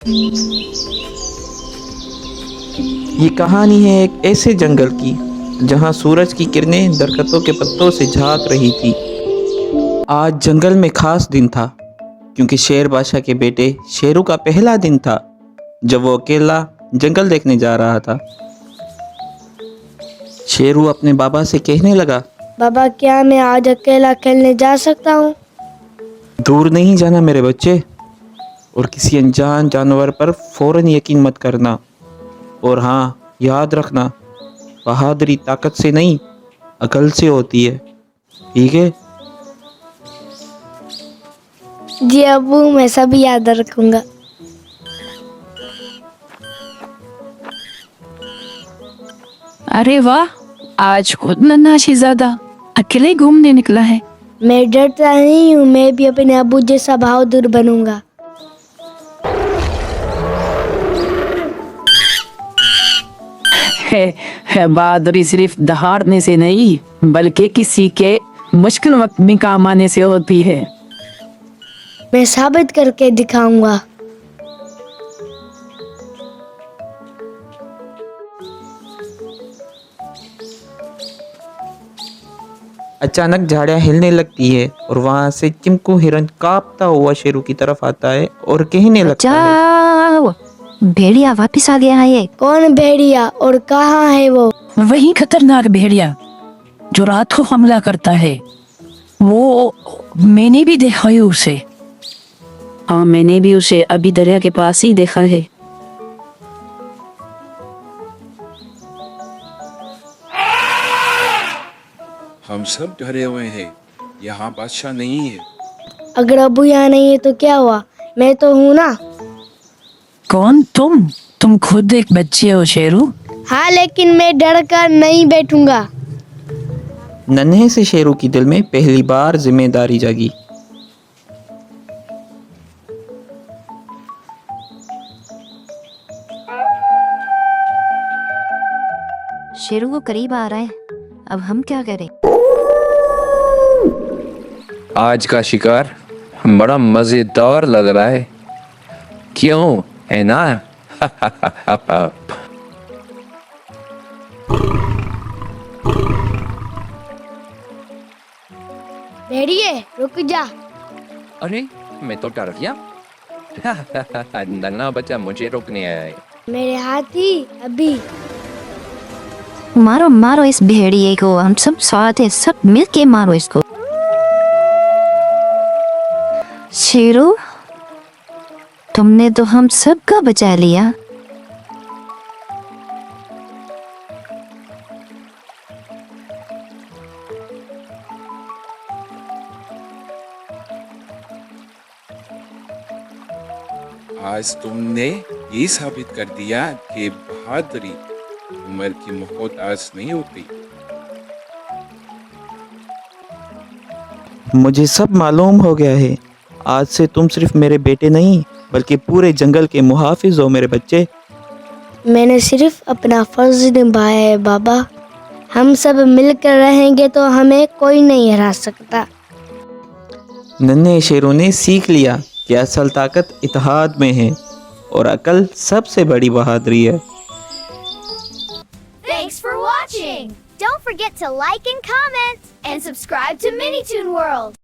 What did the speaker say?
ये कहानी है एक ऐसे जंगल की जहाँ सूरज की किरणें दरख्तों के पत्तों से झांक रही थी। आज जंगल में खास दिन था क्योंकि शेर बादशाह के बेटे शेरू का पहला दिन था जब वो अकेला जंगल देखने जा रहा था। शेरू अपने बाबा से कहने लगा, बाबा क्या मैं आज अकेला खेलने जा सकता हूँ? दूर नहीं जाना मेरे बच्चे, और किसी अनजान जानवर पर फौरन यकीन मत करना। और हाँ, याद रखना, बहादुरी ताकत से नहीं अकल से होती है, ठीक है? जी अब्बू, मैं सब याद रखूंगा। अरे वाह, आज खुद नन्हा शहजादा अकेले घूमने निकला है। मैं डरता नहीं हूँ, मैं भी अपने अब्बू जैसा बहादुर बनूंगा। है बहादुरी सिर्फ दहाड़ने से नहीं बल्कि किसी के मुश्किल वक्त में काम आने से होती है। मैं साबित करके दिखाऊंगा। अचानक झाड़ियाँ हिलने लगती है और वहां से चिंकू हिरन कांपता हुआ शेरू की तरफ आता है और कहने लगता है, जाओ, भेड़िया वापस आ गया है। कौन भेड़िया और कहाँ है वो? वही खतरनाक भेड़िया जो रात को हमला करता है, वो मैंने भी देखा है उसे। हाँ, मैंने भी उसे अभी दरिया के पास ही देखा है। हम सब डरे हुए हैं, यहाँ बादशाह नहीं है। अगर अब्बू यहाँ नहीं है तो क्या हुआ? मैं तो हूँ ना। कौन तुम खुद एक बच्चे हो शेरू। हाँ, लेकिन मैं डर कर नहीं बैठूंगा। नन्हे से शेरू की दिल में पहली बार जिम्मेदारी जागी। शेरू वो करीब आ रहा है, अब हम क्या करें? आज का शिकार बड़ा मजेदार लग रहा है, क्यों है ना? भेड़िए रुक जा। अरे मैं तो डर गया। नन्हा बच्चा मुझे रोकने आया है। मेरे हाथी अभी। मारो मारो इस भेड़िए को, हम सब साथ हैं, सब मिलके मारो इसको। शेरू, तुमने तो हम सबका बचा लिया। आज तुमने ये साबित कर दिया कि बहादुरी उम्र की मोहताज नहीं होती। मुझे सब मालूम हो गया है। आज से तुम सिर्फ मेरे बेटे नहीं बल्कि पूरे जंगल के मुहाफिज हो मेरे बच्चे। मैंने सिर्फ अपना फर्ज निभाया है बाबा। हम सब मिलकर रहेंगे तो हमें कोई नहीं हरा सकता। नन्हे शेरों ने सीख लिया कि असल ताकत इत्तेहाद में है और अकल सबसे बड़ी बहादुरी है। Thanks for watching! Don't forget to like and comment and subscribe to Minitoon World!